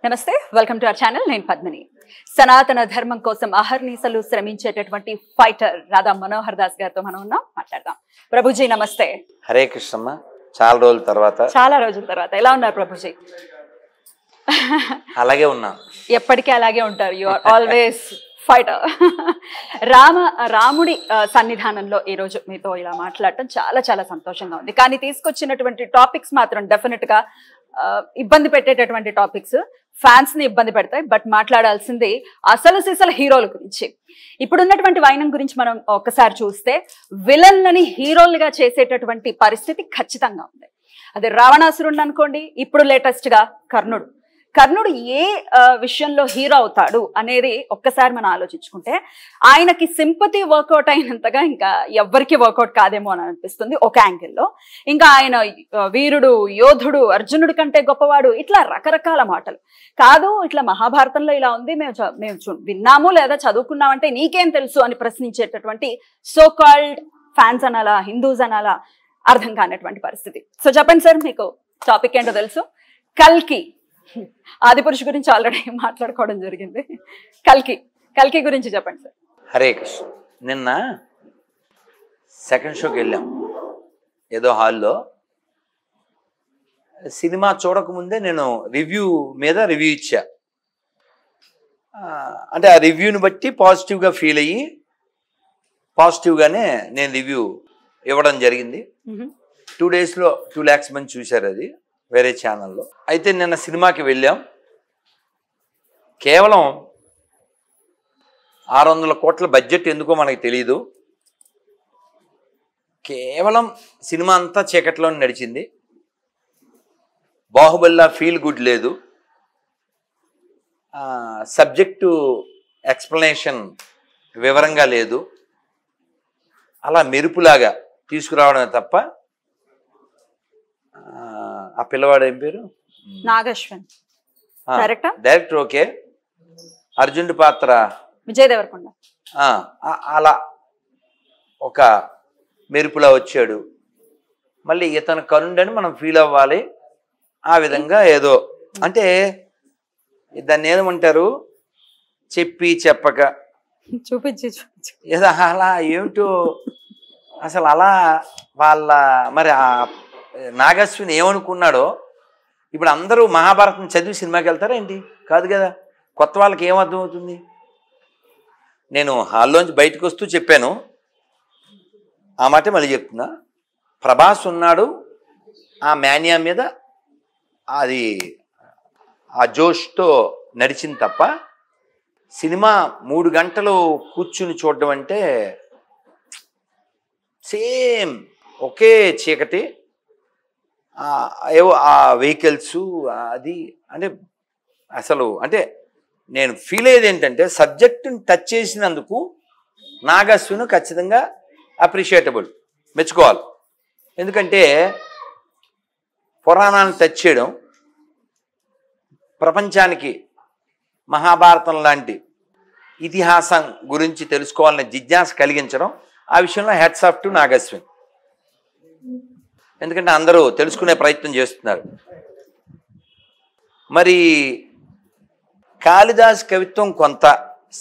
నమస్తే welcome to our channel నేను పద్మిని సనాతన ధర్మం కోసం అహర్నిశలు శ్రమించేటటువంటి ఫైటర్ రాధా మనోహర్ దాస్ గారితో మనం ఉన్నాం మాట్లాడదాం ప్రభుజీ నమస్తే హరే కృష్ణమ్మ చాలా రోజుల తర్వాత ఎలా ఉన్నారు ప్రభుజీ అలాగే ఉన్నా ఎప్పటికీ అలాగే ఉంటారు యు ఆర్ ఆల్వేస్ ఫైటర్ రాముడి సన్నిధానంలో ఈ రోజు మీతో ఇలా మాట్లాడటం చాలా చాలా సంతోషంగా ఉంది కానీ తీసుకొచ్చినటువంటి టాపిక్స్ మాత్రం డెఫినెట్ గా ఇబ్బంది పెట్టేటటువంటి టాపిక్స్ ఫ్యాన్స్ ని ఇబ్బంది పెడతాయి బట్ మాట్లాడాల్సింది అసలు సిసలు హీరోల గురించి ఇప్పుడున్నటువంటి వైనం గురించి మనం ఒక్కసారి చూస్తే విలన్లని హీరోలుగా చేసేటటువంటి పరిస్థితి ఖచ్చితంగా ఉంది అది రావణాసురుడు అనుకోండి ఇప్పుడు లేటెస్ట్ గా కర్ణుడు ఏ విషయంలో హీరో అవుతాడు అనేది ఒక్కసారి మనం ఆలోచించుకుంటే ఆయనకి సింపతి వర్కౌట్ అయినంతగా ఇంకా ఎవ్వరికి వర్కౌట్ కాదేమో అని అనిపిస్తుంది ఒక యాంగిల్లో ఇంకా ఆయన వీరుడు యోధుడు అర్జునుడి కంటే గొప్పవాడు ఇట్లా రకరకాల మాటలు కాదు ఇట్లా మహాభారతంలో ఇలా ఉంది మేము విన్నాము లేదా చదువుకున్నామంటే నీకేం తెలుసు అని ప్రశ్నించేటటువంటి సో కాల్డ్ ఫ్యాన్స్ అనాలా హిందూస్ అనాలా అర్థం కానటువంటి పరిస్థితి సో చెప్పండి సార్ మీకు టాపిక్ ఏంటో తెలుసు కల్కి ఆదిపురుషు గురించి ఆల్రెడీ మాట్లాడుకోవడం జరిగింది కల్కి గురించి చెప్పండి సార్ హరే కృష్ణ నిన్న సెకండ్ షోకి వెళ్ళాం ఏదో హాల్లో సినిమా చూడకముందే నేను రివ్యూ ఇచ్చా అంటే ఆ రివ్యూని బట్టి పాజిటివ్గా ఫీల్ అయ్యి పాజిటివ్గానే నేను రివ్యూ ఇవ్వడం జరిగింది 2 daysలో 2 lakhs మంది చూశారు అది వేరే ఛానల్లో అయితే నిన్న సినిమాకి వెళ్ళాం కేవలం 600 కోట్ల బడ్జెట్ ఎందుకో మనకు తెలియదు కేవలం సినిమా అంతా చీకట్లో నడిచింది బాహుబలిలా ఫీల్ గుడ్ లేదు సబ్జెక్టు ఎక్స్ప్లెనేషన్ వివరంగా లేదు అలా మెరుపులాగా తీసుకురావడమే తప్ప ఆ పిల్లవాడు ఏం పేరు నాగశ్వన్ డైరెక్టర్ ఓకే అర్జునుడి పాత్ర విజయ్ దేవరకొండ అలా ఒక మెరుపులా వచ్చాడు మళ్ళీ ఇతను కరుణుడని మనం ఫీల్ అవ్వాలి ఆ విధంగా ఏదో అంటే దాన్ని ఏమంటారు చెప్పి చెప్పక చూపించి ఏదో అలా ఏమిటో అసలు అలా వాళ్ళ మరి ఆ నాగశ్విని ఏమనుకున్నాడో ఇప్పుడు అందరూ మహాభారతం చదివి సినిమాకి వెళ్తారా ఏంటి కాదు కదా కొత్త వాళ్ళకి ఏమర్థం అవుతుంది నేను హాల్లోంచి బయటకు వస్తూ చెప్పాను ఆ మాట మళ్ళీ చెప్తున్నా ప్రభాస్ ఉన్నాడు ఆ మాన్యా మీద అది ఆ జోష్తో నడిచింది తప్ప సినిమా 3 గంటలు కూర్చుని చూడడం అంటే సేమ్ ఒకే చీకటి ఏవో ఆ వెహికల్స్ అది అంటే అసలు అంటే నేను ఫీల్ అయ్యేది ఏంటంటే సబ్జెక్టుని టచ్ చేసినందుకు నాగశ్విను ఖచ్చితంగా అప్రిషియేటబుల్ మెచ్చుకోవాలి ఎందుకంటే పురాణాన్ని టచ్ చేయడం ప్రపంచానికి మహాభారతం లాంటి ఇతిహాసం గురించి తెలుసుకోవాలనే జిజ్ఞాస కలిగించడం ఆ విషయంలో హ్యాట్స్ ఆఫ్ టు నాగశ్విన్ ఎందుకంటే అందరూ తెలుసుకునే ప్రయత్నం చేస్తున్నారు మరి కాళిదాస్ కవిత్వం కొంత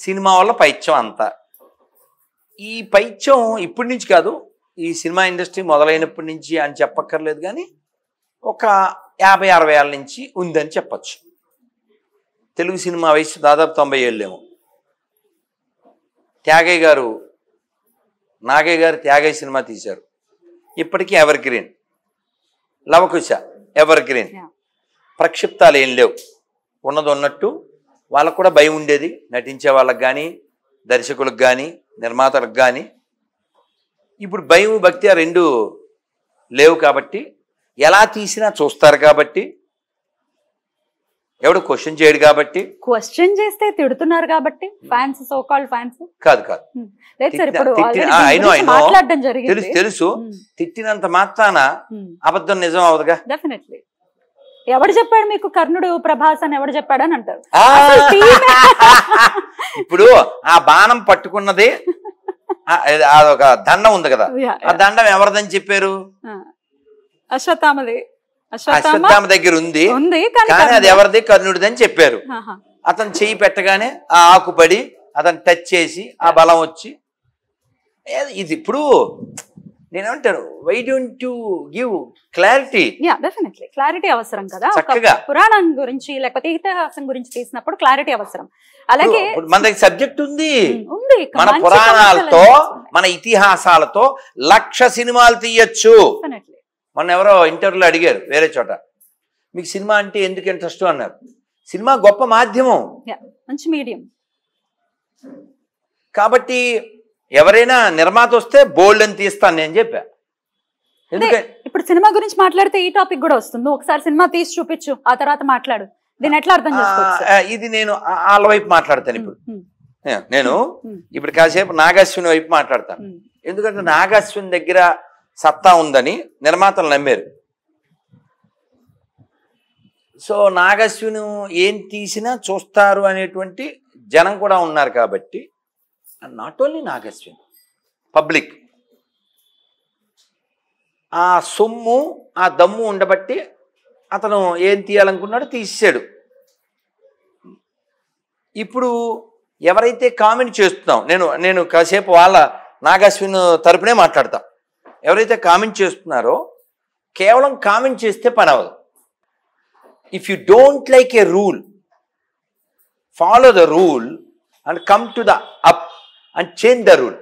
సినిమా వల్ల పైత్యం అంత ఈ పైత్యం ఇప్పటి నుంచి కాదు ఈ సినిమా ఇండస్ట్రీ మొదలైనప్పటి నుంచి అని చెప్పక్కర్లేదు కానీ ఒక 50-60 ఏళ్ళ నుంచి ఉందని చెప్పచ్చు తెలుగు సినిమా వయసు దాదాపు 90 ఏళ్ళేమో నాగయ్య గారు త్యాగయ్య సినిమా తీశారు ఇప్పటికీ evergreen Lavakusa evergreen ప్రక్షిప్తాలు ఏం లేవు ఉన్నది ఉన్నట్టు వాళ్ళకు కూడా భయం ఉండేది నటించే వాళ్ళకి కానీ దర్శకులకు కానీ నిర్మాతలకు కానీ ఇప్పుడు భయం భక్తి ఆ రెండు లేవు కాబట్టి ఎలా తీసినా చూస్తారు కాబట్టి ఎవడు క్వశ్చన్ చేయడు కాబట్టి క్వశ్చన్ చేస్తే తిడుతున్నారు కాబట్టి ఫ్యాన్స్ సో కాల్డ్ ఫ్యాన్స్ కాదు మాట్లాడడం జరిగింది తెలుసు తిట్టినంత మాత్రాన అబద్ధం నిజం అవదుగా డెఫినెట్లీ ఎవడు చెప్పాడు మీకు కర్ణుడు ప్రభాస్ అని ఎవడు చెప్పాడు అని అంటారు ఇప్పుడు ఆ బాణం పట్టుకున్నది అదొక దండం ఉంది కదా ఆ దండం ఎవరిదని చెప్పారు అశ్వత్థామది అశ్వత్థామ దగ్గర ఉంది, కానీ అది ఎవరిది? కర్ణుడిది అని చెప్పారు. అతను చెయ్యి పెట్టగానే ఆ ఆకుపడి అతను టచ్ చేసి ఆ బలం వచ్చి ఇది. ఇప్పుడు నేనేమంటాను, why don't you give clarity? Definitely clarity అవసరం కదా. చక్కగా పురాణం గురించి లేకపోతే ఇతిహాసం గురించి తీసినప్పుడు క్లారిటీ అవసరం. అలాగే మన దగ్గర సబ్జెక్ట్ ఉంది, మన పురాణాలతో మన ఇతిహాసాలతో 1,00,000 సినిమాలు తీయచ్చు. మొన్న ఎవరో ఇంటర్వ్యూలో అడిగారు వేరే చోట, మీకు సినిమా అంటే ఎందుకు ఇంట్రెస్ట్ అన్నారు. సినిమా గొప్ప మాధ్యమం, మంచి మీడియం. కాబట్టి ఎవరైనా నిర్మాత వస్తే బోల్డ్ అని తీస్తాను నేను చెప్పా. ఎందుకంటే ఇప్పుడు సినిమా గురించి మాట్లాడితే ఈ టాపిక్ కూడా వస్తుంది. ఒకసారి సినిమా తీసి చూపించు, ఆ తర్వాత మాట్లాడు. దీన్ని ఎట్లా అర్థం చేసుకోవచ్చు? ఇది నేను వాళ్ళ వైపు మాట్లాడతాను. ఇప్పుడు నేను ఇప్పుడు కాసేపు నాగాశ్విని వైపు మాట్లాడతాను. ఎందుకంటే నాగాశ్విని దగ్గర సత్తా ఉందని నిర్మాతలు నమ్మారు. సో నాగాశ్విని ఏం తీసినా చూస్తారు అనేటువంటి జనం కూడా ఉన్నారు. కాబట్టి నాట్ ఓన్లీ నాగాశ్విని, పబ్లిక్ ఆ సొమ్ము ఆ దమ్ము ఉండబట్టి అతను ఏం తీయాలనుకున్నాడో తీసాడు. ఇప్పుడు ఎవరైతే కామెంట్ చేస్తున్నాం, నేను కాసేపు వాళ్ళ నాగాశ్విని తరపునే మాట్లాడతా. ఎవరైతే కామెంట్ చేస్తున్నారో కేవలం కామెంట్ చేస్తే పని అవ్వదు. If you don't like A rule, follow the rule and come to the up and change the rule.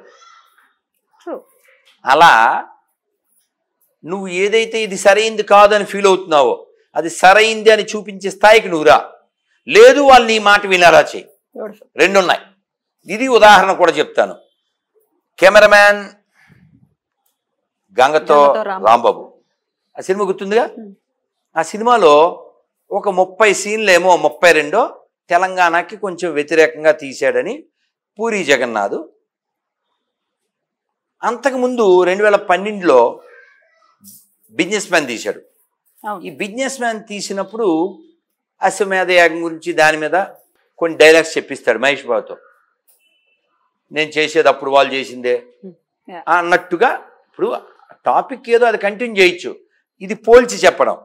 అలా నువ్వు ఏదైతే ఇది సరైంది కాదని ఫీల్ అవుతున్నావో అది సరైంది అని చూపించే స్థాయికి నువ్వు రా. లేదు వాళ్ళు నీ మాట వినారా చెయ్యి, రెండున్నాయి. ఇది ఉదాహరణ కూడా చెప్తాను. కెమెరామ్యాన్ గంగతో రాంబాబు, ఆ సినిమా గుర్తుందిగా. ఆ సినిమాలో ఒక 30 సీన్లేమో 32 తెలంగాణకి కొంచెం వ్యతిరేకంగా తీశాడని పూరి జగన్నాథ్. అంతకుముందు 2012లో బిజినెస్ మ్యాన్ తీశాడు. ఈ బిజినెస్ మ్యాన్ తీసినప్పుడు అశ్వమేధ యాగం గురించి దాని మీద కొన్ని డైలాగ్స్ చెప్పిస్తాడు మహేష్ బాబుతో. నేను చేసేది అప్పుడు వాళ్ళు చేసిందే అన్నట్టుగా. ఇప్పుడు టాపిక్ ఏదో అది కంటిన్యూ చేయొచ్చు, ఇది పోల్చి చెప్పడం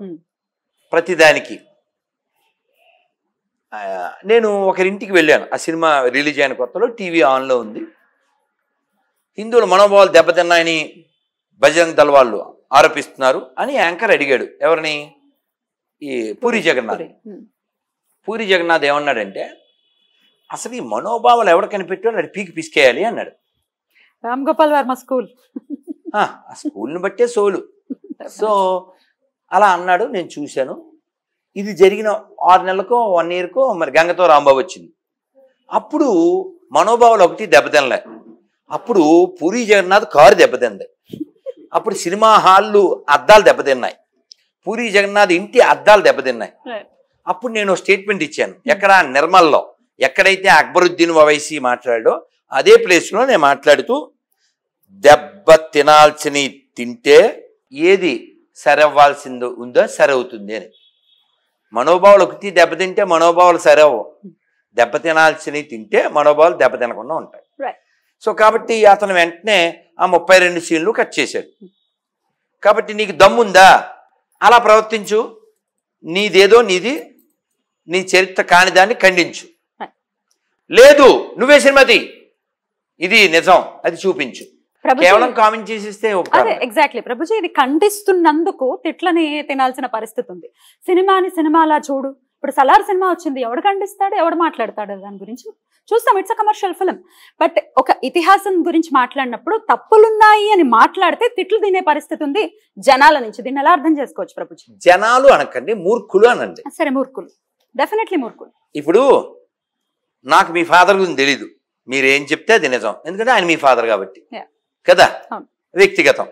ప్రతిదానికి. నేను ఒకరింటికి వెళ్ళాను, ఆ సినిమా రిలీజ్ అయిన కొత్తలో. టీవీ ఆన్లో ఉంది. హిందువుల మనోభావాలు దెబ్బతిన్నాయని బజరంగ్ దళ్ వాళ్ళు ఆరోపిస్తున్నారు అని యాంకర్ అడిగాడు. ఎవరిని? ఈ పూరి జగన్నాథ్. పూరి జగన్నాథ్ ఏమన్నాడంటే, అసలు ఈ మనోభావాలు ఎవరు కనిపెట్టాడో అది పీకి పిసికేయాలి అన్నాడు. రామ్ గోపాల్ వర్మ స్కూల్, ఆ స్కూల్ని బట్టే సోలు. సో అలా అన్నాడు. నేను చూశాను. ఇది జరిగిన 6 నెలలకో 1 ఇయర్కో మరి గంగతో రాంబాబు వచ్చింది. అప్పుడు మనోభావాలు ఒకటి దెబ్బతినలే. అప్పుడు పూరి జగన్నాథ్ కారు దెబ్బతింది. అప్పుడు సినిమా హాళ్ళు అద్దాలు దెబ్బతిన్నాయి. పూరి జగన్నాథ్ ఇంటి అద్దాలు దెబ్బతిన్నాయి. అప్పుడు నేను స్టేట్మెంట్ ఇచ్చాను. ఎక్కడ? నిర్మల్లో. ఎక్కడైతే అక్బరుద్దీన్ ఓవైసీ మాట్లాడాడో అదే ప్లేస్లో నేను మాట్లాడుతూ, దెబ్బ తినాల్సినవి తింటే ఏది సరవ్వాల్సిందో ఉందో సరవుతుంది అని. మనోభావాలు ఒకటి దెబ్బతింటే మనోభావాలు సరవు, దెబ్బ తినాల్సినవి తింటే మనోభావాలు దెబ్బ తినకుండా ఉంటాయి. సో కాబట్టి అతను వెంటనే ఆ 32 సీన్లు కట్ చేశాడు. కాబట్టి నీకు దమ్ముందా అలా ప్రవర్తించు, నీదేదో నీది, నీ చరిత్ర కాని దాన్ని ఖండించు. లేదు నువ్వే సినిమాది, ఇది నిజం, అది చూపించు. కేవలం కామెంట్ చేసిస్తే ఎగ్జాక్ట్లీ ప్రభుజీ, ఇది ఖండిస్తున్నందుకు తిట్లని తినాల్సిన పరిస్థితి ఉంది. సినిమాని సినిమాలా చూడు. ఇప్పుడు సలార్ సినిమా వచ్చింది, ఎవడు ఖండిస్తాడు, ఎవడు మాట్లాడతాడు దాని గురించి చూస్తాం. It's a commercial film. But ఒక ఇతిహాసం గురించి మాట్లాడినప్పుడు తప్పులున్నాయి అని మాట్లాడితే తిట్లు తినే పరిస్థితి ఉంది జనాల నుంచి. దీన్ని ఎలా అర్థం చేసుకోవచ్చు ప్రభుజీ? జనాలు అనకండి, మూర్ఖులు అనండి. సరే, మూర్ఖులు, డెఫినెట్లీ మూర్ఖులు. ఇప్పుడు నాకు మీ ఫాదర్ గురించి తెలీదు, మీరేం చెప్తే అది నిజం, ఎందుకంటే ఆయన మీ ఫాదర్ కాబట్టి కదా, వ్యక్తిగతం.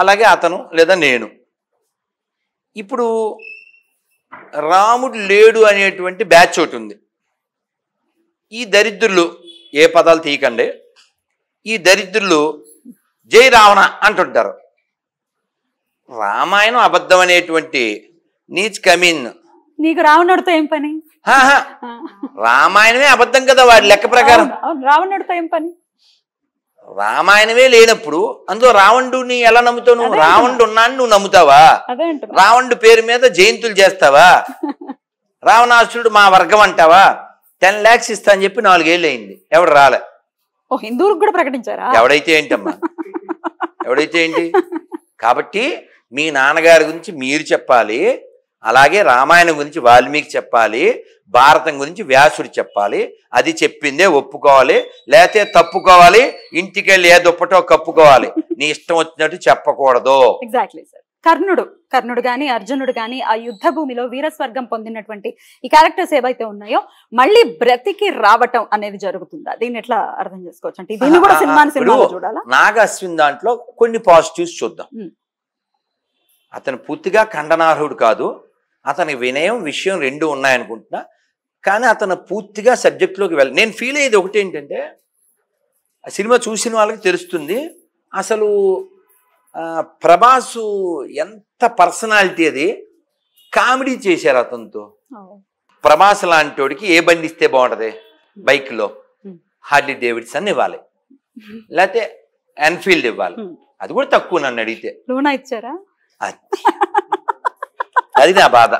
అలాగే అతను లేదా నేను. ఇప్పుడు రాముడు లేడు అనేటువంటి బ్యాచ్ ఒకటి ఉంది. ఈ దరిద్రులు, ఏ పదాలు తీయకండి, ఈ దరిద్రులు జై రావణ అంటుంటారు. రామాయణం అబద్ధం అనేటువంటి నీచ్ కమీన్. నీకు రావణుడితో ఏం పని? రామాయణమే అబద్ధం కదా వాడి లెక్క ప్రకారం. రావణుడితో ఏం పని? రామాయణమే లేనప్పుడు అందులో రావణుడిని ఎలా నమ్ముతావు నువ్వు? రావణుడు ఉన్నాను నువ్వు నమ్ముతావా? రావణుడి పేరు మీద జయంతులు చేస్తావా? రావణాసురుడు మా వర్గం అంటావా? 10 lakhs ఇస్తా అని చెప్పి 4 ఏళ్ళు అయింది, ఎవడు రాలే. హిందువులకు కూడా ప్రకటించారా? ఎవడైతే ఏంటమ్మా, ఎవడైతే ఏంటి. కాబట్టి మీ నాన్నగారి గురించి మీరు చెప్పాలి, అలాగే రామాయణం గురించి వాల్మీకి చెప్పాలి, భారతం గురించి వ్యాసుడు చెప్పాలి. అది చెప్పిందే ఒప్పుకోవాలి, లేకపోతే తప్పుకోవాలి. ఇంటికి వెళ్ళి ఏ దుప్పటో కప్పుకోవాలి. నీ ఇష్టం వచ్చినట్టు చెప్పకూడదు. Exactly sir. కర్ణుడు గాని అర్జునుడు గాని ఆ యుద్ధ భూమిలో వీరస్వర్గం పొందినటువంటి ఈ క్యారెక్టర్స్ ఏవైతే ఉన్నాయో మళ్ళీ బ్రతికి రావటం అనేది జరుగుతుందా? దీన్ని ఎట్లా అర్థం చేసుకోవచ్చు అంటే దీన్ని కూడా సినిమాలో చూడాలా? నాగ అశ్విన్ దాంట్లో కొన్ని పాజిటివ్స్ చూద్దాం. అతను పూర్తిగా ఖండనార్హుడు కాదు, అతని వినయం విషయం 2 ఉన్నాయనుకుంటున్నా. కానీ అతను పూర్తిగా సబ్జెక్ట్లోకి నేను ఫీల్ అయ్యేది ఒకటి ఏంటంటే, ఆ సినిమా చూసిన వాళ్ళకి తెలుస్తుంది అసలు ప్రభాసు ఎంత పర్సనాలిటీ, అది కామెడీ చేశారు అతనితో. ప్రభాస్ లాంటి ఏ బండి ఇస్తే బాగుంటది? బైక్లో హార్లీ డేవిడ్సన్ ఇవ్వాలి, లేకపోతే ఎన్ఫీల్డ్ ఇవ్వాలి. అది కూడా తక్కువ నన్ను అడిగితే. ఇచ్చారా? అది నా బాధ,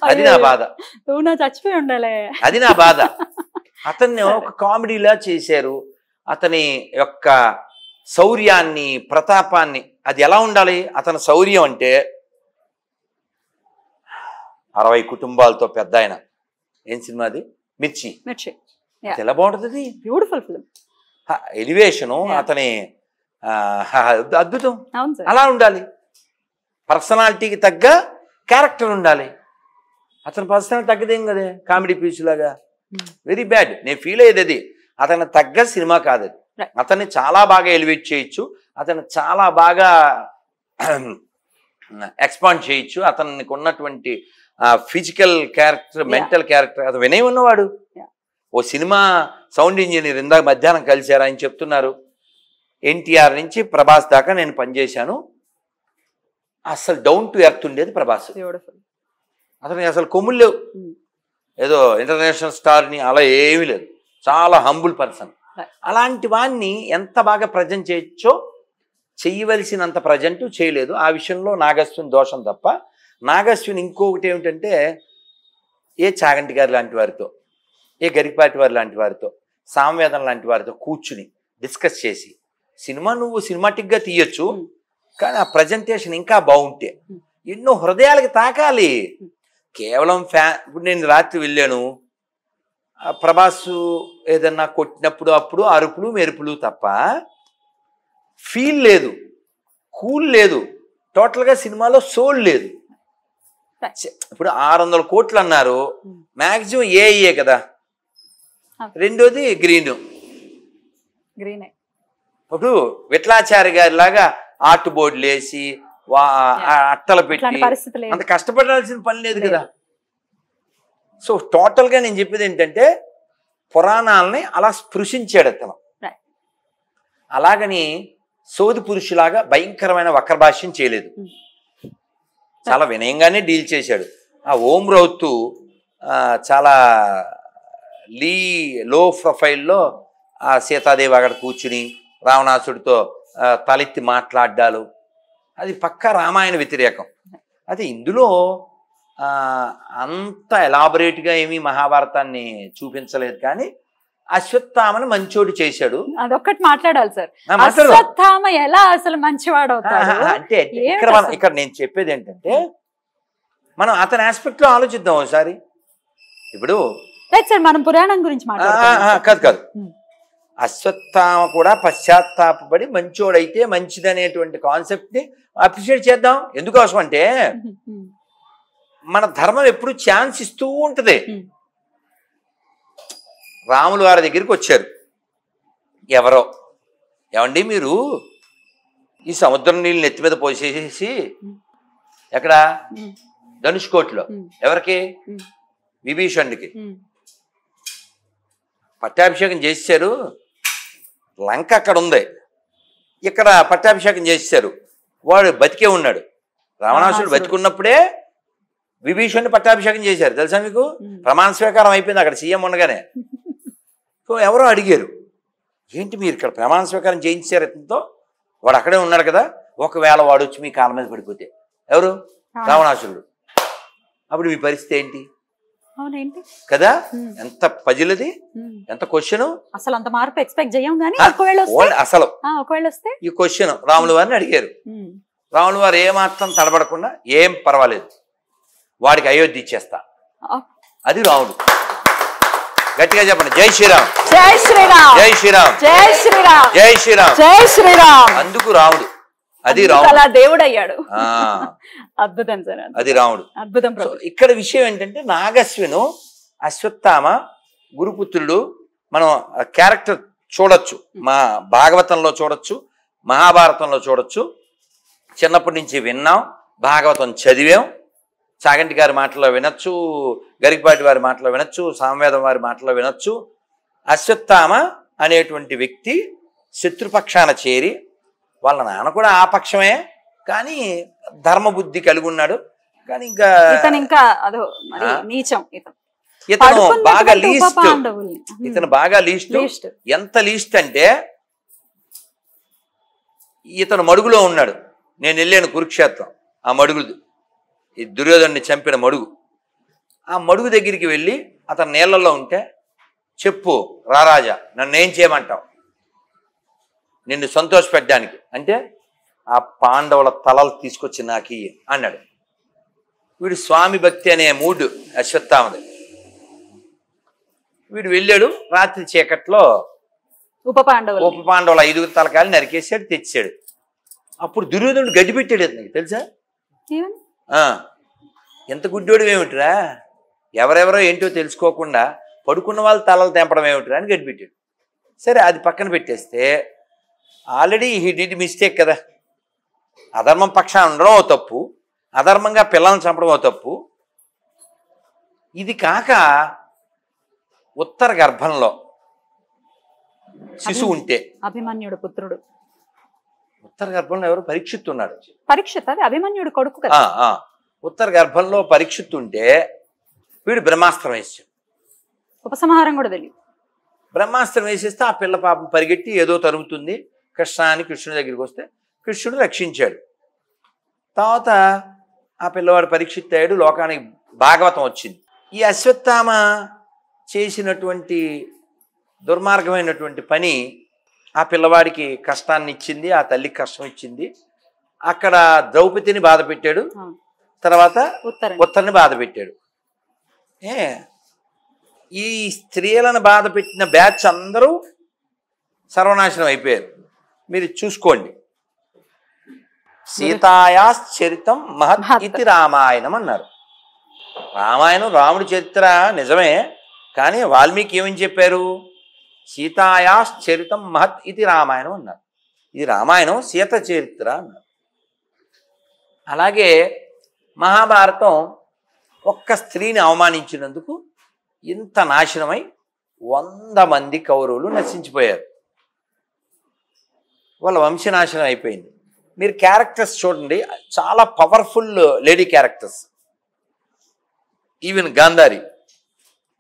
అది నా బాధ. చచ్చిపోయి ఉండాలి, అది నా బాధ. అతన్ని ఒక కామెడీలా చేశారు. అతని యొక్క శౌర్యాన్ని, ప్రతాపాన్ని, అది ఎలా ఉండాలి? అతని శౌర్యం అంటే 60 కుటుంబాలతో పెద్ద ఆయన. ఏం సినిమా అది? మిర్చి. ఎలా బాగుంటుంది? Beautiful film. ఎలివేషను, అతని అద్భుతం. అలా ఉండాలి. పర్సనాలిటీకి తగ్గ క్యారెక్టర్ ఉండాలి. అతని పర్సనాలిటీ తగ్గదేం కదే కామెడీ పీస్ లాగా. Very bad. నేను ఫీల్ అయ్యేది అది. అతని తగ్గ సినిమా కాదు అది. అతన్ని చాలా బాగా ఎలివేట్ చేయొచ్చు, అతన్ని చాలా బాగా ఎక్స్పాండ్ చేయొచ్చు. అతనికి ఉన్నటువంటి ఫిజికల్ క్యారెక్టర్, మెంటల్ క్యారెక్టర్, అతను వినయం ఉన్నవాడు. ఓ సినిమా సౌండ్ ఇంజనీర్, ఇందాక మధ్యాహ్నం కలిశారు, ఆయన చెప్తున్నారు ఎన్టీఆర్ నుంచి ప్రభాస్ దాకా నేను పనిచేశాను, అసలు డౌన్ టు ఎర్త్ ఉండేది ప్రభాస్. అతనికి అసలు కొమ్ములు లేవు, ఏదో ఇంటర్నేషనల్ స్టార్ని అలా ఏమీ లేదు, చాలా హంబుల్ పర్సన్. అలాంటి వాడిని ఎంత బాగా ప్రజెంట్ చేయొచ్చో చెయ్యవలసినంత ప్రజెంట్ చేయలేదు. ఆ విషయంలో నాగశ్విన్ దోషం తప్ప. నాగశ్విన్ ఇంకొకటి ఏమిటంటే, ఏ చాగంటి గారు లాంటి వారితో, ఏ గరికపాటి వారి లాంటి వారితో, సామవేదం లాంటి వారితో కూర్చుని డిస్కస్ చేసి నువ్వు సినిమాటిక్గా తీయొచ్చు, కానీ ఆ ప్రజెంటేషన్ ఇంకా బాగుంటే ఎన్నో హృదయాలకి తాకాలి. కేవలం ఇప్పుడు నేను రాత్రి వెళ్ళాను, ప్రభాసు ఏదన్నా కొట్టినప్పుడు అప్పుడు అరుపులు మెరుపులు తప్ప ఫీల్ లేదు, కూల్ లేదు, టోటల్గా సినిమాలో సోల్ లేదు. ఇప్పుడు 600 కోట్లు అన్నారు, మ్యాక్సిమం ఏఏ కదా, రెండోది గ్రీన్. ఇప్పుడు విట్లాచారి గారి లాగా ఆర్ట్ బోర్డులు వేసి అట్టలు పెట్టి అంత కష్టపడాల్సిన పని లేదు కదా. సో టోటల్గా నేను చెప్పేది ఏంటంటే, పురాణాలని అలా స్పృశించాడు అతను. అలాగని సోది పురుషులాగా భయంకరమైన వక్రభాష్యం చేయలేదు, చాలా వినయంగానే డీల్ చేశాడు. ఆ ఓం రౌత్ చాలా లో ప్రొఫైల్లో ఆ సీతాదేవి అక్కడ కూర్చుని రావణాసుడితో తలెత్తి మాట్లాడ్డాలు, అది పక్కా రామాయణ వ్యతిరేకం. అది ఇందులో అంత ఎలాబొరేట్గా ఏమీ మహాభారతాన్ని చూపించలేదు, కానీ అశ్వత్థామని మంచోడు చేశాడు. అదొక్కటి మాట్లాడాలి సార్. అశ్వత్థామ ఎలా అసలు మంచివాడు అంటే ఇక్కడ నేను చెప్పేది ఏంటంటే, మనం అతని ఆస్పెక్ట్ లో ఆలోచిద్దాం ఒకసారి. ఇప్పుడు మనం పురాణం గురించి కాదు, అశ్వత్థామ కూడా పశ్చాత్తాపడి మంచోడైతే మంచిదనేటువంటి కాన్సెప్ట్ ని అప్రిషియేట్ చేద్దాం. ఎందుకోసం అంటే, మన ధర్మం ఎప్పుడు ఛాన్స్ ఇస్తూ ఉంటది. రాములు వారి దగ్గరికి వచ్చారు ఎవరో, ఏమండి మీరు ఈ సముద్రం నీళ్ళు నెత్తి మీద పోసేసి ఎక్కడ ధనుష్కోటిలో ఎవరికి? విభీషణుడికి పట్టాభిషేకం చేశారు. లంక అక్కడ ఉంది, ఇక్కడ పట్టాభిషేకం చేశారు. వాడు బతికే ఉన్నాడు. రావణాసుడు బతికున్నప్పుడే విభీషణుని పట్టాభిషేకం చేశారు, తెలుసా మీకు? ప్రమాణ స్వీకారం అయిపోయింది అక్కడ సీఎం ఉండగానే. సో ఎవరో అడిగారు, ఏంటి మీరు ఇక్కడ ప్రమాణ స్వీకారం చేయించారు ఇతనితో, వాడు అక్కడే ఉన్నాడు కదా, ఒకవేళ వాడు వచ్చి మీ కాళ్ళ మీద పడిపోతే, ఎవరు రావణాసురుడు, అప్పుడు మీ పరిస్థితి ఏంటి అవునేంటి కదా? ఎంత పజిలది, ఎంత క్వశ్చన్. అసలు అంత మార్పు ఎక్స్పెక్ట్ చేయం కానీ అసలు ఒకవేళ వస్తే ఈ క్వశ్చన్ రాములు వారిని అడిగారు. రాములు వారు ఏమాత్రం తడబడకుండా, ఏం పర్వాలేదు వాడికి అయోధ్య ఇచ్చేస్తా, అది రాముడు. గట్టిగా చెప్పండి, జై శ్రీరామ్, జై శ్రీరామ్, జై శ్రీరామ్, జై శ్రీరామ్, జై శ్రీరామ్, జై శ్రీరామ్. అందుకు రాముడు, అది రాముడు, అలా దేవుడు అయ్యాడు. అద్భుతం సార్, అది రాముడు, అద్భుతం. ఇక్కడ విషయం ఏంటంటే నాగశ్విను అశ్వత్థామ గురుపుత్రుడు. మనం క్యారెక్టర్ చూడొచ్చు, మా భాగవతంలో చూడొచ్చు, మహాభారతంలో చూడొచ్చు, చిన్నప్పటి నుంచి విన్నాం, భాగవతం చదివాం, చాగంటి గారి మాటలో వినొచ్చు, గరికపాటి వారి మాటలో వినొచ్చు, సామవేదం వారి మాటలో వినొచ్చు. అశ్వత్థామ అనేటువంటి వ్యక్తి శత్రుపక్షాన చేరి, వాళ్ళ నాన్న కూడా ఆ పక్షమే, కానీ ధర్మబుద్ధి కలిగి ఉన్నాడు. కానీ ఇంకా అదో నీచం. ఇతను బాగా లీస్ట్, ఇతను బాగా లీస్ట్. ఎంత లీస్ట్ అంటే ఇతను మడుగులో ఉన్నాడు. నేను వెళ్ళాను కురుక్షేత్రం, ఆ మడుగులు, ఈ దుర్యోధన్ని చంపిన మడుగు, ఆ మడుగు దగ్గరికి వెళ్ళి అతను నీళ్ళల్లో ఉంటే, చెప్పు రారాజా నన్ను ఏం చేయమంటావు నిన్ను సంతోషపెట్టడానికి అంటే, ఆ పాండవుల తలలు తీసుకొచ్చి నాకు అన్నాడు. వీడు స్వామి భక్తి అనే మూడు అశ్వత్థామది. వీడు వెళ్ళాడు, రాత్రి చీకట్లో ఉప పాండవుల 5 తలకాయలు నరికేసాడు, తెచ్చాడు. అప్పుడు దుర్యోధనుడు గడ్డి పెట్టాడు అతనికి, తెలుసా? ఎంత గుడ్డోడు ఏమిటిరా, ఎవరెవరో ఏంటో తెలుసుకోకుండా పడుకున్న వాళ్ళ తలలు తెంపడం ఏమిటిరా అని గడ్డి పెట్టాడు. సరే, అది పక్కన పెట్టేస్తే ఆల్రెడీ హీ డిడ్ మిస్టేక్ కదా. అధర్మం పక్షాన ఉండడం ఓ తప్పు, అధర్మంగా పిల్లల్ని చంపడం ఓ తప్పు. ఇది కాక ఉత్తర గర్భంలో శిశువు ఉంటే, అభిమన్యుడు పుత్రుడు, ఉత్తర గర్భంలో ఎవరు పరీక్షిత్తు ఉన్నాడు. పరీక్షిత్ అది అభిమన్యుడు కొడుకు కదా. ఉత్తర గర్భంలో పరీక్షిత్తు ఉంటే వీడు బ్రహ్మాస్త్రం వేసాడు. ఉపసంహారం కూడా తెలియదు. బ్రహ్మాస్త్రం వేసేస్తే ఆ పిల్ల పాపం పరిగెట్టి ఏదో తరుగుతుంది, కృష్ణుడి దగ్గరికి వస్తే కృష్ణుడు రక్షించాడు. తర్వాత ఆ పిల్లవాడు పరీక్షిత్ అయ్యాడు, లోకానికి భాగవతం వచ్చింది. ఈ అశ్వత్థామ చేసినటువంటి దుర్మార్గమైనటువంటి పని ఆ పిల్లవాడికి కష్టాన్ని ఇచ్చింది, ఆ తల్లికి కష్టం ఇచ్చింది. అక్కడ ద్రౌపదిని బాధ పెట్టాడు, తర్వాత ఉత్తర్ని బాధ పెట్టాడు. ఈ స్త్రీలను బాధ పెట్టిన బ్యాచ్ అందరూ సర్వనాశనం అయిపోయారు. మీరు చూసుకోండి, సీతాయాశ్చరితం మహత్ ఇతి రామాయణం అన్నారు. రామాయణం రాముడి చరిత్ర నిజమే, కానీ వాల్మీకి ఏమని చెప్పారు? సీతాయాశ్చరితం మహత్ ఇది రామాయణం అన్నారు. ఇది రామాయణం సీత చరిత్ర అన్నారు. అలాగే మహాభారతం ఒక్క స్త్రీని అవమానించినందుకు ఇంత నాశనమై 100 మంది కౌరవులు నశించిపోయారు. వాళ్ళ వంశనాశనం అయిపోయింది. మీరు క్యారెక్టర్స్ చూడండి, చాలా powerful lady characters. Even Gandhari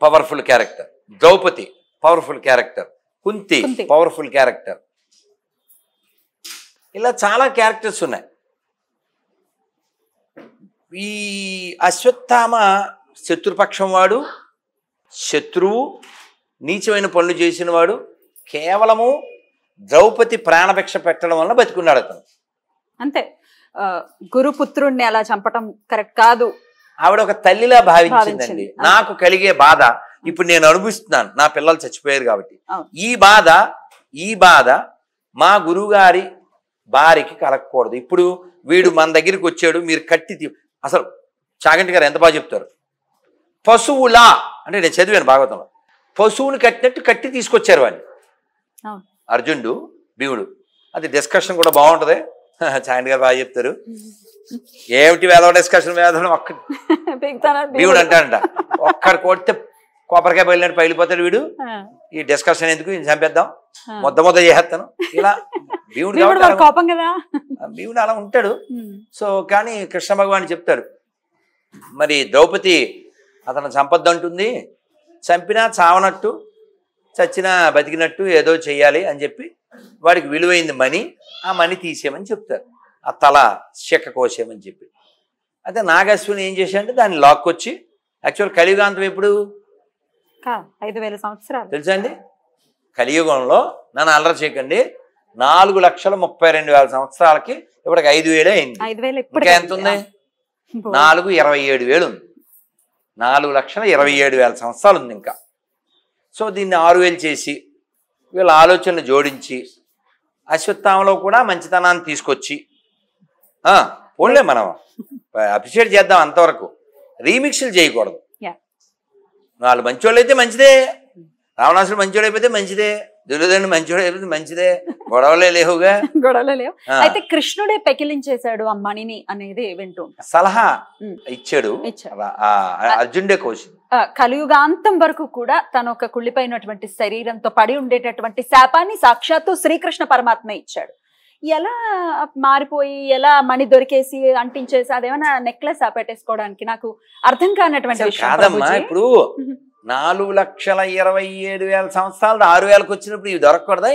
powerful character, Draupadi powerful character, Kunti powerful character, ఇలా చాలా క్యారెక్టర్స్ ఉన్నాయి. ఈ అశ్వత్థామ శత్రుపక్షం వాడు, శత్రువు, నీచమైన పనులు చేసిన వాడు. కేవలము ద్రౌపది ప్రాణభిక్ష పెట్టడం వల్ల బతికున్నాడు అతను. అంతే, గురుపుత్రుణ్ణి అలా చంపటం కరెక్ట్ కాదు. ఆవిడ ఒక తల్లిలా భావించిందండి. నాకు కలిగే బాధ ఇప్పుడు నేను అనుభవిస్తున్నాను, నా పిల్లలు చచ్చిపోయారు కాబట్టి. ఈ బాధ మా గురువుగారి భార్యకి కలగకూడదు. ఇప్పుడు వీడు మన దగ్గరికి వచ్చాడు, మీరు కట్టి అసలు చాగంటి గారు ఎంత బాగా చెప్తారు, పశువులా అంటే నేను చదివాను భాగవతంలో, పశువుని కట్టినట్టు కట్టి తీసుకొచ్చారు వాడిని. అర్జునుడు భీముడు, అది డిస్కషన్ కూడా బాగుంటది. చాగంటి గారు బాగా చెప్తారు. ఏమిటి వేద డిస్కషన్, వేదం ఒక్క భీముడు అంటాడంట, ఒక్కడు కొడితే కొబ్బరికాయ బయలుదేరి పగిలిపోతాడు వీడు, ఈ డిస్కషన్ ఎందుకు, చంపేద్దాం, మొద్ద చేసేస్తాను, ఇలా భీముడు కోపం కదా, భీముడు అలా ఉంటాడు. సో కానీ కృష్ణ భగవాన్ చెప్తాడు, మరి ద్రౌపది అతను చంపొద్దంటుంది, చంపినా చావనట్టు చచ్చినా బతికినట్టు ఏదో చెయ్యాలి అని చెప్పి వాడికి విలువైంది మనీ, ఆ మనీ తీసేయమని చెప్తారు, ఆ తల చెక్క కోసేయమని చెప్పి. అయితే నాగశ్విని ఏం చేశాడంటే దాన్ని లాక్కొచ్చి, యాక్చువల్ కలియుగాంతం ఎప్పుడు 5000 సంవత్సరాలు తెలుసా అండి? కలియుగంలో నన్ను అల్లరి చేయకండి, 4,32,000 సంవత్సరాలకి ఇప్పటికి 5,000 అయింది. 5000 ఇంకా ఎంత ఉంది? 4,27,000 ఉంది. 4,27,000 సంవత్సరాలు ఉంది ఇంకా. సో దీన్ని 6,000 చేసి వీళ్ళ ఆలోచనలు జోడించి అశ్వత్థామలో కూడా మంచితనాన్ని తీసుకొచ్చి పోన్లే మనం అప్రిషియేట్ చేద్దాం, అంతవరకు రీమిక్స్లు చేయకూడదు. వాళ్ళు మంచోళ్ళు అయితే మంచిదే, రావణాసుడు మంచోడు అయిపోతే మంచిదే, దుర్యోధనుడు మంచోడు అయిపోతే మంచిదే, గొడవలే లేవుగా. గొడవలే లేవు. అయితే కృష్ణుడే పెకిలించేశాడు ఆ మణిని అనేది వింటూ సలహా ఇచ్చాడు, అర్జునుడే కోసి. కలియుగాంతం వరకు కూడా తను ఒక కుళ్ళిపోయినటువంటి శరీరంతో పడి ఉండేటటువంటి శాపాన్ని సాక్షాత్తు శ్రీకృష్ణ పరమాత్మ ఇచ్చాడు. ఎలా మారిపోయి ఎలా మణి దొరికేసి అంటించేసి అదేమైనా నెక్లెస్ పెట్టేసుకోవడానికి నాకు అర్థం కానటువంటి విషయం. కాదమ్మా, ఇప్పుడు 4,27,000 సంవత్సరాలు 6,000కి వచ్చినప్పుడు ఇవి దొరకకూడదా?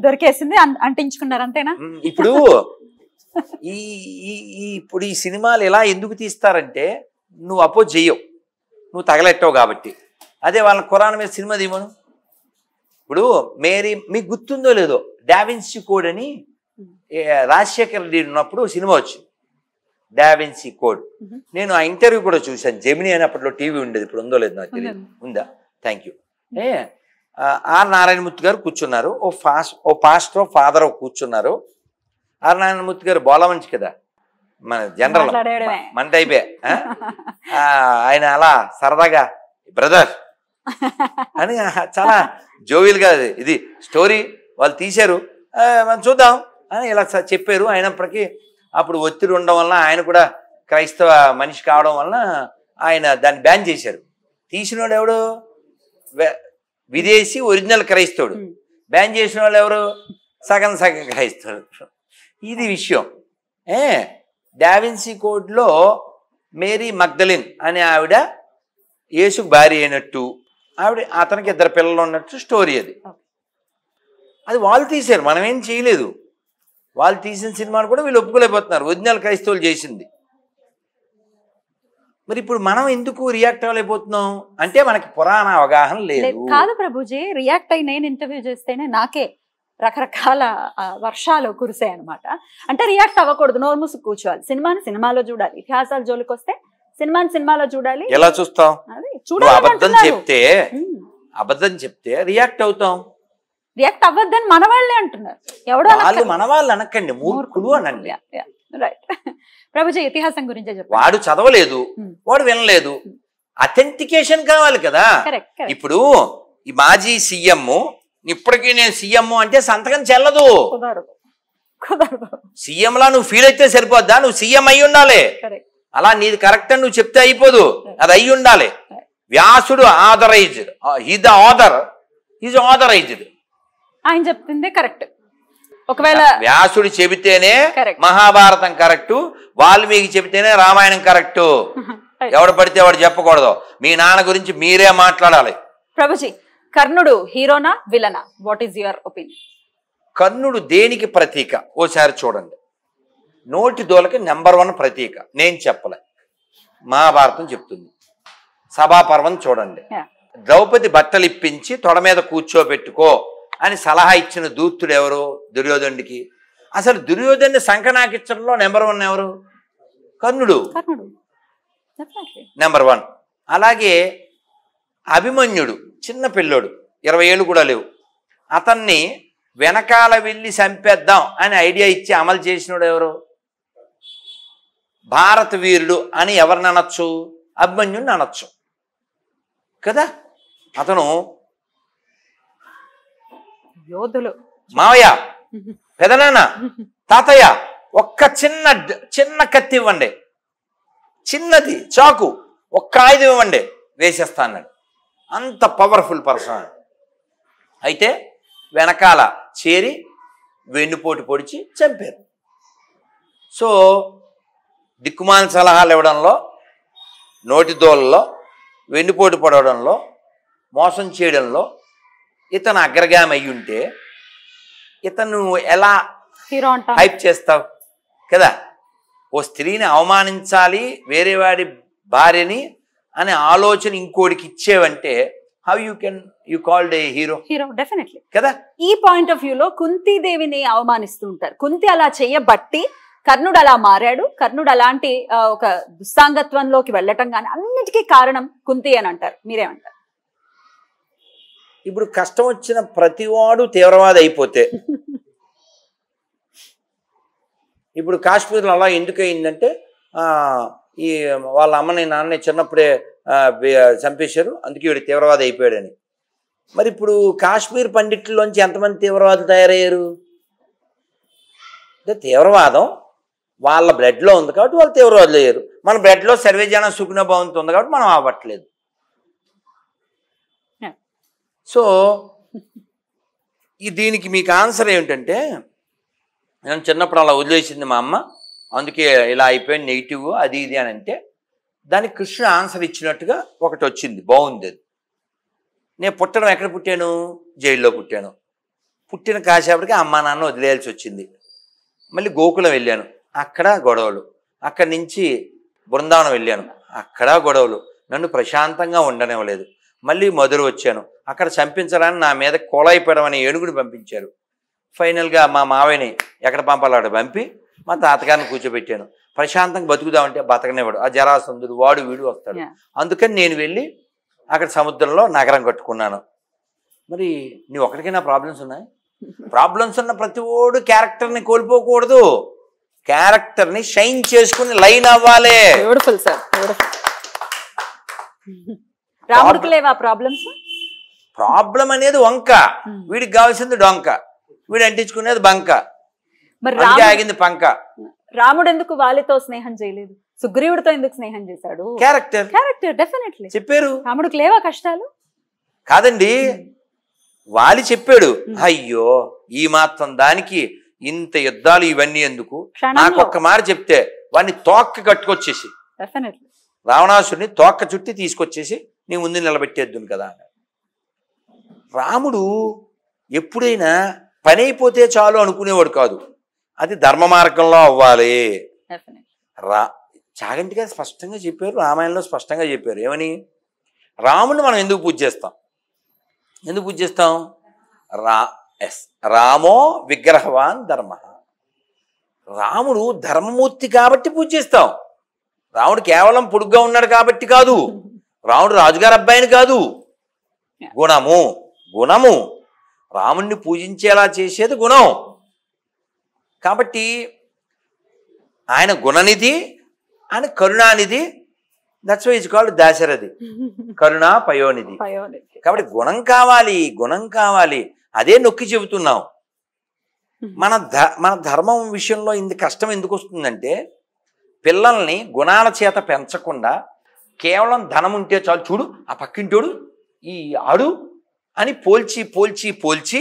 దొరికేసింది, అంటించుకున్నారు అంతేనా? ఇప్పుడు ఇప్పుడు ఈ సినిమాలు ఎలా ఎందుకు తీస్తారంటే నువ్వు అపోజ్ చెయ్యవు, నువ్వు తగలెట్టవు కాబట్టి. అదే వాళ్ళ ఖురాన్ మీద సినిమా తీయమను. ఇప్పుడు మీకు గుర్తుందో లేదో, డావిన్సీ కోడ్ అని రాజశేఖర్ రెడ్డి ఉన్నప్పుడు సినిమా వచ్చింది, డావిన్సీ కోడ్. నేను ఆ ఇంటర్వ్యూ కూడా చూశాను, జెమిని అని అప్పట్లో టీవీ ఉండేది, ఇప్పుడు ఉందో లేదు నాకు తెలియదు. ఉందా? Thank you. ఆర్ నారాయణమూర్తి గారు కూర్చున్నారు, ఓ పాస్టర్ ఫాదర్ కూర్చున్నారు. ఆర్ నారాయణమూర్తి గారు బోలా మంచి కదా, మన జనరల్ మన టైపే. ఆయన అలా సరదాగా బ్రదర్ అని చాలా జోవియల్గా ఇది స్టోరీ వాళ్ళు తీశారు, మనం చూద్దాం అని ఇలా చెప్పారు. అయినప్పటికీ అప్పుడు ఒత్తిడి ఉండడం వలన, ఆయన కూడా క్రైస్తవ మనిషి కావడం వలన ఆయన దాన్ని బ్యాన్ చేశారు. తీసినోడు ఎవడు? విదేశీ ఒరిజినల్ క్రైస్తవుడు. బ్యాన్ చేసిన వాళ్ళు ఎవరు? సగం సగం క్రైస్తవుడు. ఇది విషయం. డావిన్సీ కోడ్లో మేరీ మగ్దలిన్ అనే ఆవిడ యేసుకు భార్య అయినట్టు, ఆవిడ అతనికి 2 పిల్లలు ఉన్నట్టు స్టోరీ. అది వాళ్ళు తీశారు, మనం ఏం చేయలేదు. వాళ్ళు తీసిన సినిమాలు కూడా వీళ్ళు ఒప్పుకోలేకపోతున్నారు, ఒరిజినల్ క్రైస్తవులు చేసింది. మరి ఇప్పుడు మనం ఎందుకు రియాక్ట్ అవ్వలేకపోతున్నాం అంటే మనకి పురాణ అవగాహన లేదు. కాదు ప్రభుజీ, రియాక్ట్ అయి నేను ఇంటర్వ్యూ చేస్తేనే నాకే రకరకాల వర్షాలు కురిసాయి అనమాట. అంటే రియాక్ట్ అవ్వకూడదు, నోరు మూసుకు కూర్చోవాలి. సినిమాలో చూడాలి, ఇతిహాసాల జోలికి వస్తే సినిమాలో చూడాలి. ఎలా చూస్తాం? అబద్ధం చెప్తే రియాక్ట్ అవుతాం. రియాక్ట్ అవ్వద్దని మన వాళ్ళే అంటున్నారు. ఎవడో వాళ్ళు మన వాళ్ళు అనకండి, మూర్ఖులు అనండి. రైట్. ప్రభుజీ ఇతిహాసం గురించే చెప్పండి. వాడు చదవలేదు, వాడు వినలేదు, అథెంటికేషన్ కావాలి కదా. ఇప్పుడు ఈ మాజీ సీఎం ఇప్పటికీ నేను సీఎం అంటే సంతకం చెల్లదు. సీఎంలా నువ్వు ఫీల్ అయితే సరిపోద్దా? నువ్వు సీఎం అయి ఉండాలి. అలా నీది కరెక్ట్ అని నువ్వు చెప్తే అయిపోదు, అది అయి ఉండాలి. వ్యాసుడు authorised, the author is authorised. ఆయన చెప్తుంది కరెక్ట్. ఒకవేళ వ్యాసుడు చెబితేనే మహాభారతం కరెక్ట్, వాల్మీకి చెబితేనే రామాయణం కరెక్ట్. ఎవడు పడితే వాడు చెప్పకూడదు. మీ నాన్న గురించి మీరే మాట్లాడాలి. ప్రభుజీ, కర్ణుడు హీరోనా విలనా? What is your opinion? కర్ణుడు దేనికి ప్రతీక? ఓసారి చూడండి. నోటి దోలకి నెంబర్ 1 ప్రతీక. నేను చెప్పలే, మహాభారతం చెప్తుంది. సభాపర్వం చూడండి. ద్రౌపది బట్టలు ఇప్పించి తొడ మీద కూర్చోబెట్టుకో అని సలహా ఇచ్చిన దూతుడు ఎవరు? దుర్యోధనుడికి. అసలు దుర్యోధను సంకనాకించడంలో నెంబర్ 1 ఎవరు? కర్ణుడు, నెంబర్ 1. అలాగే అభిమన్యుడు చిన్న పిల్లోడు, 20 ఏళ్ళు కూడా లేవు. అతన్ని వెనకాల వెళ్ళి చంపేద్దాం అని ఐడియా ఇచ్చి అమలు చేసినోడు ఎవరు? భారత వీరుడు అని ఎవరిని అనొచ్చు? అభిమన్యుడిని అనొచ్చు కదా. అతను యోధులు, మావయ్య, పెదనాన్న, తాతయ్య, ఒక్క చిన్న కత్తి ఇవ్వండి, చిన్నది చాకు, ఒక్క ఆయుధం ఇవ్వండి, వేసేస్తా అన్నాడు. అంత పవర్ఫుల్ పర్సన్. అయితే వెనకాల చేరి వెన్నుపోటు పొడిచి చంపారు. సో దిక్కుమాల సలహాలు ఇవ్వడంలో, నోటి దోళ్ళలో, వెన్నుపోటు పడవడంలో, మోసం చేయడంలో ఇతను అగ్రగామి అయి ఉంటే ఇతను ఎలా హీరో అంట హైప్ చేస్తావు కదా? ఓ స్త్రీని అవమానించాలి వేరే వాడి భార్యని అనే ఆలోచన ఇంకోటికి ఇచ్చేవంటే how you called a hero hero definitely కదా? ఈ పాయింట్ ఆఫ్ వ్యూలో కుంతీదేవిని అవమానిస్తూ ఉంటారు. కుంతి అలా చెయ్యబట్టి కర్ణుడు అలా మారాడు. కర్ణుడు అలాంటి ఒక దుస్సాంగత్వంలోకి వెళ్ళటం కానీ అన్నిటికీ కారణం కుంతి అని అంటారు. మీరేమంటారు? ఇప్పుడు కష్టం వచ్చిన ప్రతివాడు తీవ్రవాది అయిపోతే ఇప్పుడు కాశ్మీర్లో అలా ఎందుకు అయిందంటే ఈ వాళ్ళ అమ్మని నాన్నని చిన్నప్పుడే చంపేశారు, అందుకే వీడు తీవ్రవాది అయిపోయాడని. మరి ఇప్పుడు కాశ్మీర్ పండిట్లలోంచి ఎంతమంది తీవ్రవాదులు తయారయ్యారు? అంటే తీవ్రవాదం వాళ్ళ బ్లడ్లో ఉంది కాబట్టి వాళ్ళు తీవ్రవాదులు అయ్యారు. మన బ్లడ్లో సర్వేజన సుఖనభావంతో ఉంది కాబట్టి మనం అవ్వట్లేదు. సో దీనికి మీకు ఆన్సర్ ఏమిటంటే, నేను చిన్నప్పుడు అలా వదిలేసింది మా అమ్మ, అందుకే ఇలా అయిపోయింది నెగిటివ్ అది ఇది అని అంటే దానికి కృష్ణుడు ఆన్సర్ ఇచ్చినట్టుగా ఒకటి వచ్చింది, బాగుంది అది. నేను పుట్టడం ఎక్కడ పుట్టాను? జైల్లో పుట్టాను. పుట్టిన కాసేపటికి అమ్మా నాన్న వదిలేయాల్సి వచ్చింది. మళ్ళీ గోకులం వెళ్ళాను, అక్కడ గొడవలు. అక్కడి నుంచి బృందావనం వెళ్ళాను, అక్కడ గొడవలు. నన్ను ప్రశాంతంగా ఉండనివ్వలేదు. మళ్ళీ మధుర వచ్చాను, అక్కడ చంపించడానికి నా మీద కోలైపోవడం ఏనుగుని పంపించారు. ఫైనల్గా మా మావయ్యని ఎక్కడ పంపాలో అక్కడ పంపి మా తాతగారిని కూర్చోబెట్టాను. ప్రశాంతంగా బతుకుదామంటే బతకనివ్వడు, ఆ జరాసంధుడు వాడు వీడు వస్తాడు. అందుకని నేను వెళ్ళి అక్కడ సముద్రంలో నగరం కట్టుకున్నాను. మరి నీ ఒకరికైనా ప్రాబ్లమ్స్ ఉన్నాయి? ప్రాబ్లమ్స్ ఉన్న ప్రతి ఓడు క్యారెక్టర్ని కోల్పోకూడదు, క్యారెక్టర్ని షైన్ చేసుకుని లైన్ అవ్వాలి. Beautiful sir, beautiful. రాముడికి లేవా ప్రాబ్లమ్స్? ప్రాబ్లం అనేది వంక, వీడికి కావాల్సింది డొంక, వీడు అంటించుకునేది బంక, మరి ఆగింది పంక. రాముడు ఎందుకు వాలితో స్నేహం చేయలేదు? సుగ్రీవుడితో ఎందుకు స్నేహం చేశాడు? క్యారెక్టర్ డెఫినెట్లీ చెప్పారు. రాముడికి లేవా కష్టాలు? కాదండి, వాలి చెప్పాడు. అయ్యో ఈ మాత్రం దానికి ఇంత యుద్ధాలు ఇవన్నీ ఎందుకు? నాకు ఒక్క మాట చెప్తే వాడిని తోక్క కట్టుకొచ్చేసి, రావణాసుడిని తోక్క చుట్టి తీసుకొచ్చేసి నీ ముందు నిలబెట్టేద్దును కదా. రాముడు ఎప్పుడైనా పని అయిపోతే చాలు అనుకునేవాడు కాదు, అది ధర్మ మార్గంలో అవ్వాలి. చాగంటి గారు స్పష్టంగా చెప్పారు, రామాయణంలో స్పష్టంగా చెప్పారు. ఏమని? రాముడిని మనం ఎందుకు పూజ చేస్తాం? ఎందుకు పూజ చేస్తాం? రామో విగ్రహవాన్ ధర్మ. రాముడు ధర్మమూర్తి కాబట్టి పూజ చేస్తాం. రాముడు కేవలం పొడుగ్గా ఉన్నాడు కాబట్టి కాదు, రాముడు రాజుగారి అబ్బాయిని కాదు. గుణము గుణము రాముణ్ణి పూజించేలా చేసేది గుణం. కాబట్టి ఆయన గుణనిధి, ఆయన కరుణానిధి. That's why it's called Dasharathi, కరుణా పయోనిధి. కాబట్టి గుణం కావాలి, గుణం కావాలి, అదే నొక్కి చెబుతున్నాం. మన ధర్మం విషయంలో ఇంత కష్టం ఎందుకు వస్తుందంటే, పిల్లల్ని గుణాల చేత పెంచకుండా కేవలం ధనం ఉంటే చాలు, చూడు ఆ పక్కింటోడు ఈ ఆడు అని పోల్చి పోల్చి పోల్చి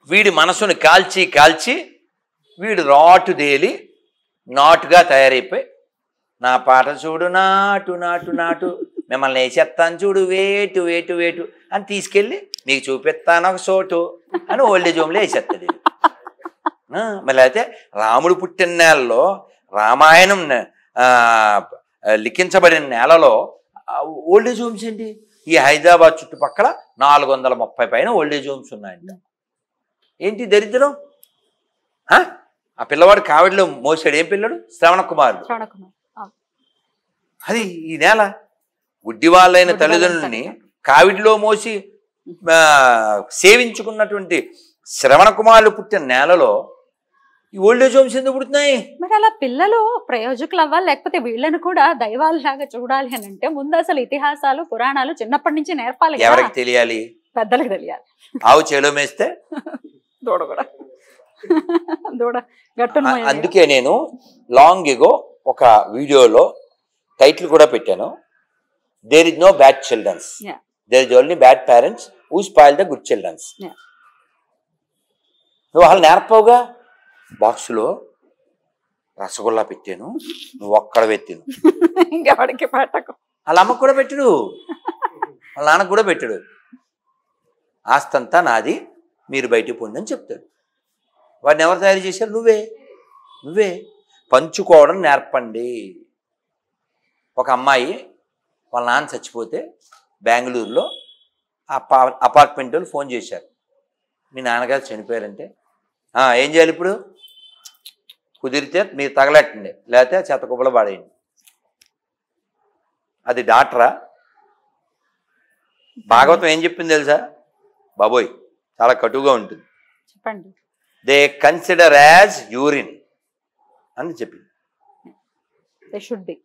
వీడి మనసుని కాల్చి కాల్చి వీడు రాటుదేలి నాటుగా తయారైపోయి, నా పాట చూడు నాటు నాటు నాటు, మిమ్మల్ని వేసేస్తాను చూడు వేటు వేటు వేటు అని తీసుకెళ్ళి మీకు చూపిస్తాను ఒక చోటు అని ఓల్డేజ్ హోమ్లో వేసేస్తాడు. మళ్ళీ అయితే రాముడు పుట్టిన నేలలో, రామాయణం లిఖించబడిన నేలలో ఓల్డేజ్ హోమ్స్ ఏంటి? ఈ హైదరాబాద్ చుట్టుపక్కల 430 పైన ఓల్డేజ్ హోమ్స్ ఉన్నాయంట. ఏంటి దరిద్రం? ఆ పిల్లవాడు కావిడిలో మోసాడు. ఏం పిల్లడు? శ్రవణ కుమారుడు. అది ఈ నేల గుడ్డి వాళ్ళైన తల్లిదండ్రులని కావిడిలో మోసి సేవించుకున్నటువంటి శ్రవణ కుమారులు పుట్టిన నేలలో ఈ ఓల్డేజ్ హోమ్స్ ఎందుకు పుడుతున్నాయి? మరి అలా పిల్లలు ప్రయోజకులు అవ్వాలి, లేకపోతే వీళ్ళని కూడా దైవాలలాగా చూడాలి అని అంటే ముందు అసలు ఇతిహాసాలు పురాణాలు చిన్నప్పటి నుంచి నేర్పాలి. ఎవరికి తెలియాలి? పెద్దలకు తెలియాలి. ఆవు చేలో మేస్తే దూడ కూడా దూడ గట్టు. అందుకే నేను లాంగ్ ఎగో ఒక వీడియోలో టైటిల్ కూడా పెట్టాను, there is no bad childrens, there is only bad parents who spoil the good childrens. నువ్వు వాళ్ళు నేర్పవుగా. బాక్సులో రసగుల్లా పెట్టాను, నువ్వు ఒక్కడ పెట్టాను, ఇంకెవడికి పెట్టకు. వాళ్ళ అమ్మకు కూడా పెట్టాడు, వాళ్ళ నాన్నకు కూడా పెట్టాడు. ఆస్తంతా నాది, మీరు బయటికి పోండి అని చెప్తాడు. వాడిని ఎవరు తయారు చేశారు? నువ్వే. పంచుకోవడం నేర్పండి. ఒక అమ్మాయి వాళ్ళ నాన్న చచ్చిపోతే బెంగళూరులో అపార్ట్మెంట్ వాళ్ళు ఫోన్ చేశారు, మీ నాన్నగారు చనిపోయారంటే ఏం చేయాలి ఇప్పుడు? కుదిరితే మీరు తగలెట్టండి, లేకపోతే చెత్తకుప్పలో పడేయండి. అది డాక్టరా? భాగవతం ఏం చెప్పింది తెలుసా బాబోయ్, చాలా కటువుగా ఉంటుంది. చెప్పండి. దే కన్సిడర్ యాజ్ యూరిన్ అని చెప్పింది. They should be.